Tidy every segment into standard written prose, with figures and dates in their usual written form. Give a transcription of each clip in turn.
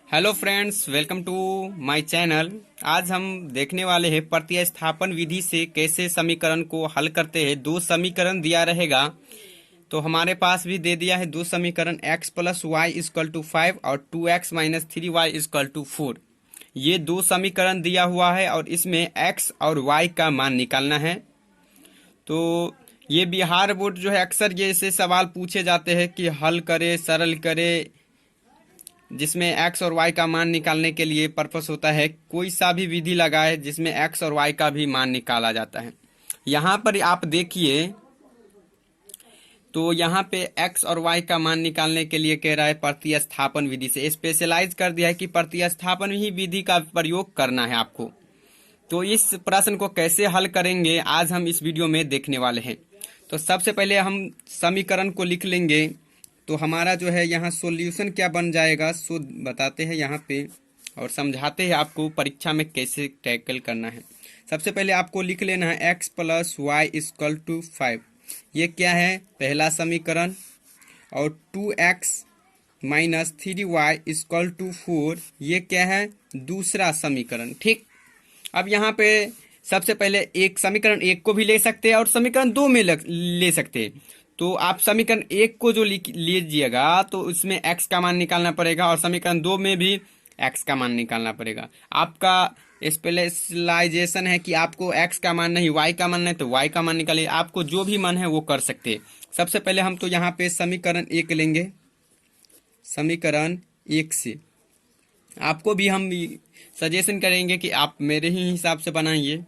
Hello friends, welcome to my channel. आज हम देखने वाले हैं प्रतिस्थापन विधि से कैसे समीकरण को हल करते हैं। दो समीकरण दिया रहेगा, तो हमारे पास भी दे दिया है दो समीकरण, x plus y equal to 5 और 2x minus 3y is equal to 4। ये दो समीकरण दिया हुआ है और इसमें x और y का मान निकालना है। तो ये बिहार बोर्ड जो है अक्सर ये ऐसे सवाल पूछे जाते हैं कि हल करे, सरल करे, जिसमें x और y का मान निकालने के लिए पर्पस होता है कोई सा भी विधि लगाए जिसमें x और y का भी मान निकाला जाता है। यहाँ पर आप देखिए, तो यहाँ पे x और y का मान निकालने के लिए कह रहा है प्रतिस्थापन विधि से। स्पेशलाइज कर दिया है कि प्रतिस्थापन ही विधि का प्रयोग करना है आपको। तो इस प्रश्न को कैसे हल करेंगे आज हम इस वीडियो में देखने वाले हैं। तो सबसे पहले हम समीकरण को लिख लेंगे। तो हमारा जो है यहाँ सॉल्यूशन क्या बन जाएगा सो बताते हैं यहाँ पे और समझाते हैं आपको परीक्षा में कैसे टैकल करना है। सबसे पहले आपको लिख लेना है x plus y equal to 5। ये क्या है? पहला समीकरण। और 2x minus 3y is equal to 4, ये क्या है? दूसरा समीकरण। ठीक, अब यहाँ पे सबसे पहले एक समीकरण एक को भी ले सकते हैं और समीकरण दो में ले सकते हैं। तो आप समीकरण एक को जो लीजिएगा तो उसमें x का मान निकालना पड़ेगा और समीकरण दो में भी x का मान निकालना पड़ेगा। आपका स्पेशलाइजेशन है कि आपको x का मान नहीं, y का मान नहीं, तो y का मान निकालिए। आपको जो भी मन है वो कर सकते हैं। सबसे पहले हम तो यहाँ पे समीकरण एक लेंगे। समीकरण एक से आपको भी हम सजेशन करेंगे कि आप मेरे ही हिसाब से बनाइए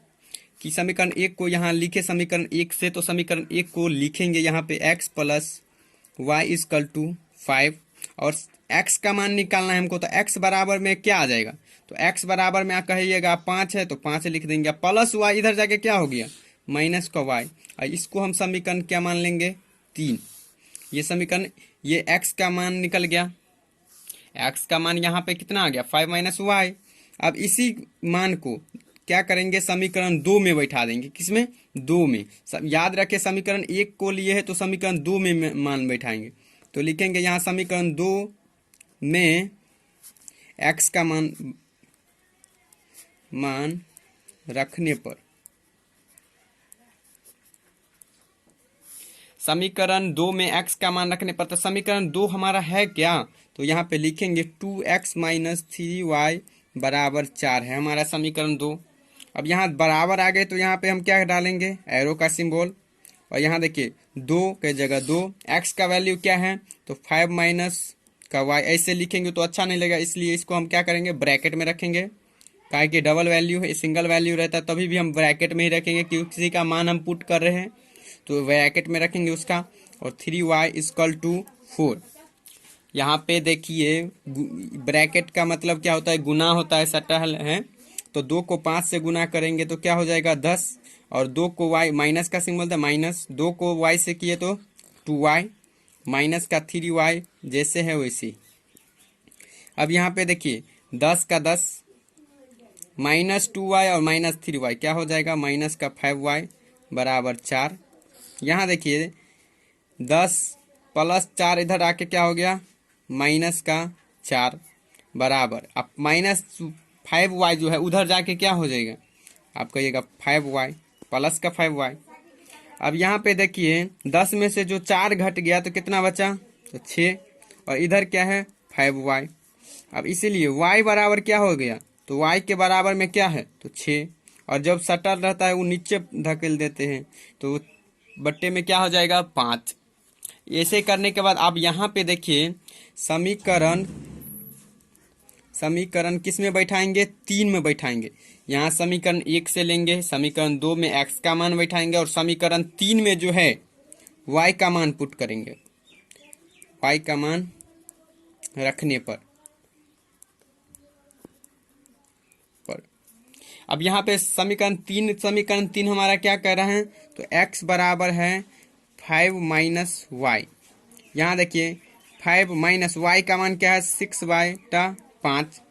कि समीकरण एक को यहाँ लिखे समीकरण एक से। तो समीकरण एक को लिखेंगे यहाँ पे x plus y equal to 5 और x का मान निकालना है हमको। तो x बराबर में क्या आ जाएगा? तो x बराबर में आप कहिएगा 5 है तो 5 लिख देंगे, प्लस y इधर जाके क्या हो गया? माइनस का y। और इसको हम समीकरण क्या मान लेंगे? 3। ये समीकरण, ये x का मान निकल गया। x का मान यहाँ पे कितना आ गया? 5 माइनस वाई। अब इसी मान को क्या करेंगे? समीकरण दो में बैठा देंगे। किसमें? दो में। सब याद रखे, समीकरण एक को लिए है तो समीकरण दो में मान बैठाएंगे। तो लिखेंगे यहाँ समीकरण दो में x का मान रखने पर, समीकरण दो में x का मान रखने पर, तो समीकरण दो हमारा है क्या? तो यहाँ पे लिखेंगे 2x माइनस 3y बराबर 4 है हमारा समीकरण दो। अब यहाँ बराबर आ गए तो यहाँ पे हम क्या डालेंगे? एरो का सिंबल। और यहाँ देखिए दो के जगह दो, x का वैल्यू क्या है? तो 5 माइनस का y। ऐसे लिखेंगे तो अच्छा नहीं लगेगा, इसलिए इसको हम क्या करेंगे? ब्रैकेट में रखेंगे। काहे कि डबल वैल्यू है, सिंगल वैल्यू रहता है तभी भी हम ब्रैकेट में ही रखेंगे क्योंकि किसी का मान हम पुट कर रहे हैं, तो ब्रैकेट में रखेंगे उसका। और 3y इजकल टू 4। यहाँ पे देखिए ब्रैकेट का मतलब क्या होता है? गुना होता है, सटल है। तो 2 को 5 से गुना करेंगे तो क्या हो जाएगा? 10। और 2 को y, माइनस का सिंबल था माइनस, 2 को y से किए तो 2y, माइनस का 3y, जैसे है वैसे। अब यहाँ पे देखिए 10 का 10 माइनस 2y और माइनस 3y क्या हो जाएगा? माइनस का 5y बराबर 4। यहाँ देखिए 10 प्लस 4 इधर आके क्या हो गया? माइनस का 4 बराबर, अब माइनस 5y जो है उधर जाके क्या हो जाएगा? आप कहिएगा 5y प्लस का 5y। अब यहाँ पे देखिए 10 में से जो 4 घट गया तो कितना बचा? तो 6। और इधर क्या है? 5y। अब इसीलिए y बराबर क्या हो गया? तो y के बराबर में क्या है? तो 6। और जब सटल रहता है वो नीचे धकेल देते हैं तो बट्टे में क्या हो जाएगा? 5। ऐसे करने के बाद आप यहाँ पे देखिए समीकरण किस में बैठाएंगे? 3 में बैठाएंगे। यहाँ समीकरण एक से लेंगे, समीकरण दो में x का मान बैठाएंगे और समीकरण 3 में जो है y का मान पुट करेंगे। y का मान रखने पर अब यहाँ पे समीकरण तीन हमारा क्या कह रहे हैं? तो x बराबर है 5 माइनस वाई। यहाँ देखिए 5 माइनस वाई का मान क्या है? 6/5।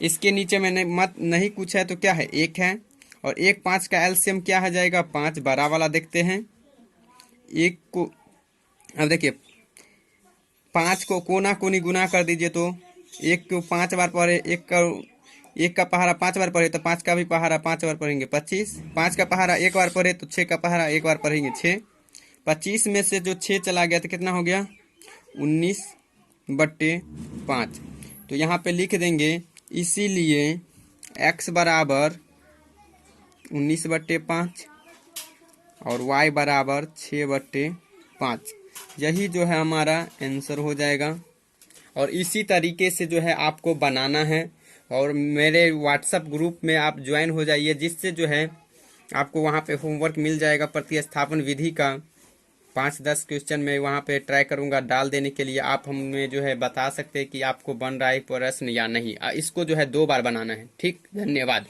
इसके नीचे मैंने नहीं कुछ है तो क्या है? 1 है। और 1 5 का एलसीएम क्या हो जाएगा? 5। बड़ा वाला देखते हैं। एक को अब देखिए 5 को कोना कोनी गुना कर दीजिए तो एक को 5 बार पढ़े, एक का पहाड़ा 5 बार पढ़े तो 5 का भी पहाड़ा 5 बार पढ़ेंगे 25। 5 का पहाड़ा एक बार पढ़े तो 6 का पहाड़ा एक बार पढ़ेंगे 6। 25 में से जो 6 चला गया तो कितना हो गया 19/5। तो यहाँ पे लिख देंगे इसीलिए x बराबर 19/5 और y बराबर 6/5। यही जो है हमारा आंसर हो जाएगा। और इसी तरीके से जो है आपको बनाना है और मेरे व्हाट्सएप ग्रुप में आप ज्वाइन हो जाइए, जिससे जो है आपको वहाँ पे होमवर्क मिल जाएगा प्रतिस्थापन विधि का। 5-10 क्वेश्चन मैं वहाँ पे ट्राई करूँगा डाल देने के लिए। आप हमें जो है बता सकते हैं कि आपको बन रहा है प्रश्न या नहीं। इसको जो है 2 बार बनाना है। ठीक, धन्यवाद।